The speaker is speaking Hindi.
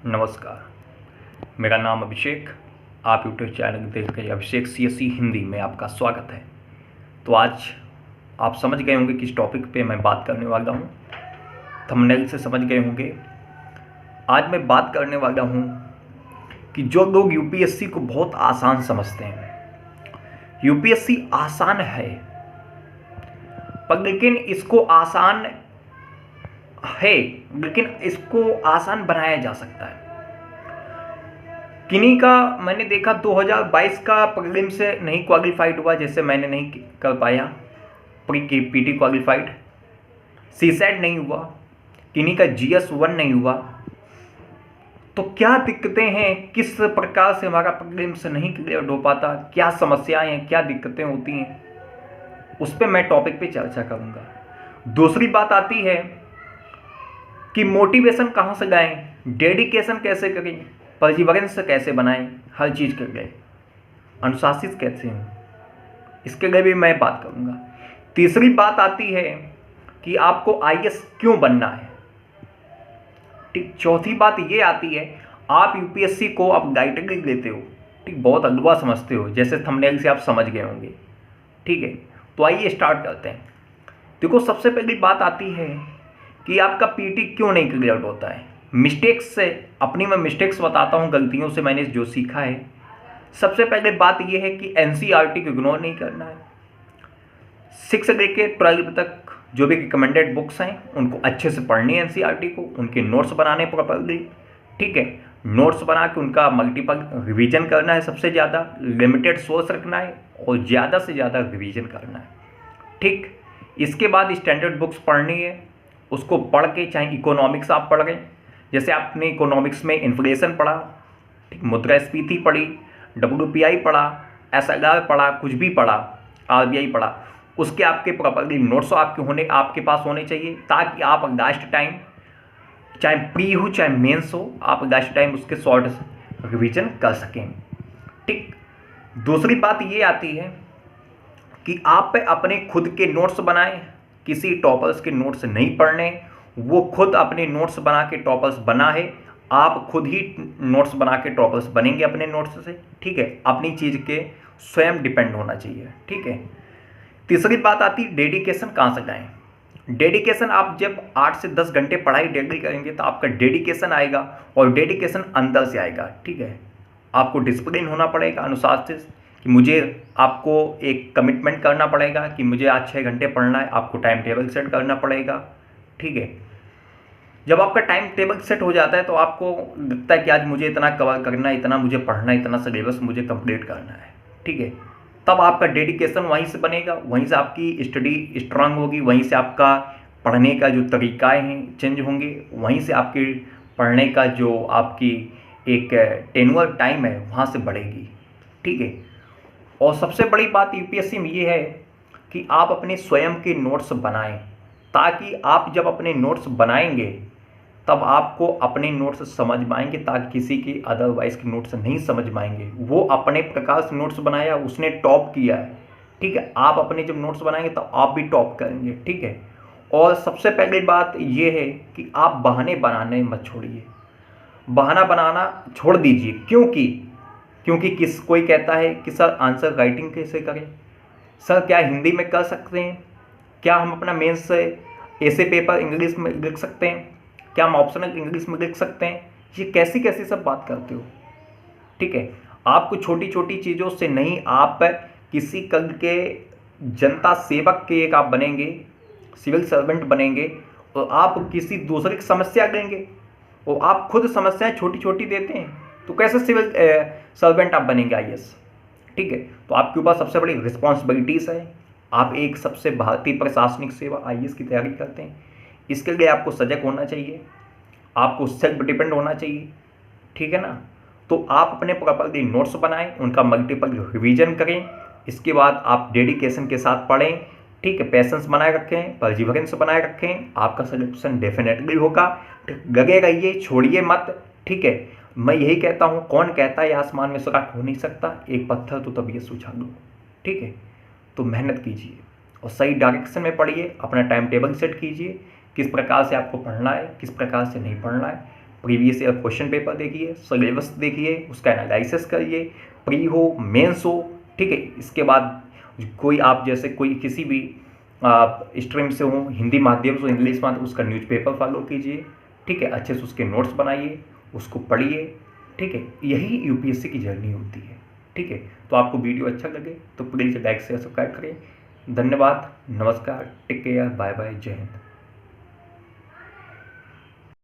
नमस्कार। मेरा नाम अभिषेक। आप यूट्यूब चैनल देख रहे हैं अभिषेक सीएसई हिंदी में आपका स्वागत है। तो आज आप समझ गए होंगे किस टॉपिक पे मैं बात करने वाला हूँ। थंबनेल से समझ गए होंगे। आज मैं बात करने वाला हूँ कि जो लोग यूपीएससी को बहुत आसान समझते हैं, यूपीएससी आसान है, पर लेकिन इसको आसान है, लेकिन इसको आसान बनाया जा सकता है। किन्हीं का मैंने देखा 2022 का प्रीलिम से नहीं क्वालिफाइड हुआ, जैसे मैंने नहीं कर पाया, पीटी क्वालिफाइड, सीसेट नहीं हुआ, किन्हीं का जीएस 1 नहीं हुआ। तो क्या दिक्कतें हैं, किस प्रकार से हमारा प्रीलिम से नहीं क्लियर हो पाता, क्या समस्याएं हैं, क्या दिक्कतें होती हैं, उस पर मैं टॉपिक पे चर्चा करूंगा। दूसरी बात आती है कि मोटिवेशन कहाँ से लाएं, डेडिकेशन कैसे करें, परसिवरेंस कैसे बनाएं, हर चीज़ के लिए अनुशासित कैसे हों, इसके लिए भी मैं बात करूंगा। तीसरी बात आती है कि आपको आईएएस क्यों बनना है। ठीक, चौथी बात ये आती है, आप यूपीएससी को आप लाइटली लेते हो, ठीक, बहुत अगवा समझते हो, जैसे थंबनेल से आप समझ गए होंगे। ठीक है, तो आइए स्टार्ट करते हैं। देखो, सबसे पहली बात आती है कि आपका पीटी क्यों नहीं क्लियर होता है। मिस्टेक्स से, अपनी मैं मिस्टेक्स बताता हूँ, गलतियों से मैंने जो सीखा है। सबसे पहले बात यह है कि एनसीईआरटी को इग्नोर नहीं करना है। 6 से लेके 12 तक जो भी रिकमेंडेड बुक्स हैं उनको अच्छे से पढ़नी है, एनसीईआरटी को, उनके नोट्स बनाने प्रॉपरली। ठीक है, नोट्स बना के उनका मल्टीपल रिवीजन करना है, सबसे ज़्यादा लिमिटेड सोर्स रखना है और ज़्यादा से ज़्यादा रिवीजन करना है। ठीक, इसके बाद स्टैंडर्ड बुक्स पढ़नी है, उसको पढ़ के, चाहे इकोनॉमिक्स आप पढ़ रहे हैं, जैसे आपने इकोनॉमिक्स में इन्फ्लेशन पढ़ा, ठीक, मुद्रास्फीति पढ़ी, डब्ल्यूपीआई पढ़ा, एसएलआर पढ़ा, कुछ भी पढ़ा, आरबीआई पढ़ा, उसके आपके प्रॉपरली नोट्स आपके पास होने चाहिए, ताकि आप लास्ट टाइम, चाहे प्री हो चाहे मेंस हो, आप लास्ट टाइम उसके शॉर्ट रिवीजन कर सकें। ठीक, दूसरी बात ये आती है कि आप अपने खुद के नोट्स बनाएं, किसी टॉपर्स के नोट्स नहीं पढ़ने, वो खुद अपने नोट्स बना के टॉपर्स बना है, आप खुद ही नोट्स बना के टॉपर्स बनेंगे अपने नोट्स से। ठीक है, अपनी चीज़ के स्वयं डिपेंड होना चाहिए। ठीक है, तीसरी बात आती है डेडिकेशन कहाँ से लाएं। डेडिकेशन, आप जब 8 से 10 घंटे पढ़ाई डेली करेंगे तो आपका डेडिकेशन आएगा, और डेडिकेशन अंदर से आएगा। ठीक है, आपको डिसिप्लिन होना पड़ेगा, अनुशासित, कि मुझे, आपको एक कमिटमेंट करना पड़ेगा कि मुझे आज 6 घंटे पढ़ना है, आपको टाइम टेबल सेट करना पड़ेगा। ठीक है, जब आपका टाइम टेबल सेट हो जाता है तो आपको लगता है कि आज मुझे इतना कवर करना है, इतना मुझे पढ़ना है, इतना सिलेबस मुझे कंप्लीट करना है। ठीक है, तब आपका डेडिकेशन वहीं से बनेगा, वहीं से आपकी स्टडी स्ट्रांग होगी, वहीं से आपका पढ़ने का जो तरीक़ाएँ हैं चेंज होंगे, वहीं से आपके पढ़ने का जो आपकी एक टेन्योर टाइम है वहाँ से बढ़ेगी। ठीक है, और सबसे बड़ी बात यूपीएससी में ये है कि आप अपने स्वयं के नोट्स बनाएं, ताकि आप जब अपने नोट्स बनाएंगे तब आपको अपने नोट्स समझ में आएंगे, ताकि किसी के अदरवाइज के नोट्स नहीं समझ में आएंगे। वो अपने प्रकार से नोट्स बनाया, उसने टॉप किया है। ठीक है, आप अपने जब नोट्स बनाएंगे तो आप भी टॉप करेंगे। ठीक है, और सबसे पहली बात ये है कि आप बहाने बनाने मत छोड़िए, बहाना बनाना छोड़ दीजिए। क्योंकि कोई कहता है कि सर आंसर राइटिंग कैसे करें, सर क्या हिंदी में कर सकते हैं, क्या हम अपना मेंस से ऐसे पेपर इंग्लिश में लिख सकते हैं, क्या हम ऑप्शनल इंग्लिश में लिख सकते हैं, ये कैसी कैसी सब बात करते हो। ठीक है, आपको छोटी छोटी चीज़ों से नहीं, आप किसी कल के जनता सेवक के एक आप बनेंगे, सिविल सर्वेंट बनेंगे, और आप किसी दूसरे की समस्या लेंगे, और आप खुद समस्याएं छोटी छोटी देते हैं, तो कैसे सिविल सर्वेंट आप बनेंगे आईएएस। ठीक है, तो आपके ऊपर सबसे बड़ी रिस्पॉन्सिबिलिटीज़ है। आप एक सबसे भारतीय प्रशासनिक सेवा आईएएस की तैयारी करते हैं, इसके लिए आपको सजग होना चाहिए, आपको सेल्फ डिपेंड होना चाहिए। ठीक है ना, तो आप अपने प्रॉपरली नोट्स बनाएं, उनका मल्टीपल रिवीजन करें, इसके बाद आप डेडिकेशन के साथ पढ़ें। ठीक है, पैसेंस बनाए रखें, परसिवरेंस बनाए रखें, आपका सिलेक्शन डेफिनेटली होगा। लगे रहिए, छोड़िए मत। ठीक है, मैं यही कहता हूँ, कौन कहता है आसमान में सुराख हो नहीं सकता, एक पत्थर तो तब ये सुझा दो। ठीक है, तो मेहनत कीजिए और सही डायरेक्शन में पढ़िए, अपना टाइम टेबल सेट कीजिए, किस प्रकार से आपको पढ़ना है, किस प्रकार से नहीं पढ़ना है। प्रीवियस ईयर क्वेश्चन पेपर देखिए, सिलेबस देखिए, उसका एनालिसिस करिए, प्री हो मेंस हो, ठीक है। इसके बाद कोई आप जैसे कोई किसी भी स्ट्रीम से हो, हिंदी माध्यम से, इंग्लिश माध्यम, उसका न्यूज़पेपर फॉलो कीजिए, ठीक है। अच्छे से उसके नोट्स बनाइए, उसको पढ़िए, ठीक है। यही यूपीएससी की जर्नी होती है, ठीक है। तो आपको वीडियो अच्छा लगे तो प्लीज़ लाइक शेयर सब्सक्राइब करें। धन्यवाद, नमस्कार, टेक केयर, बाय बाय, जय हिंद।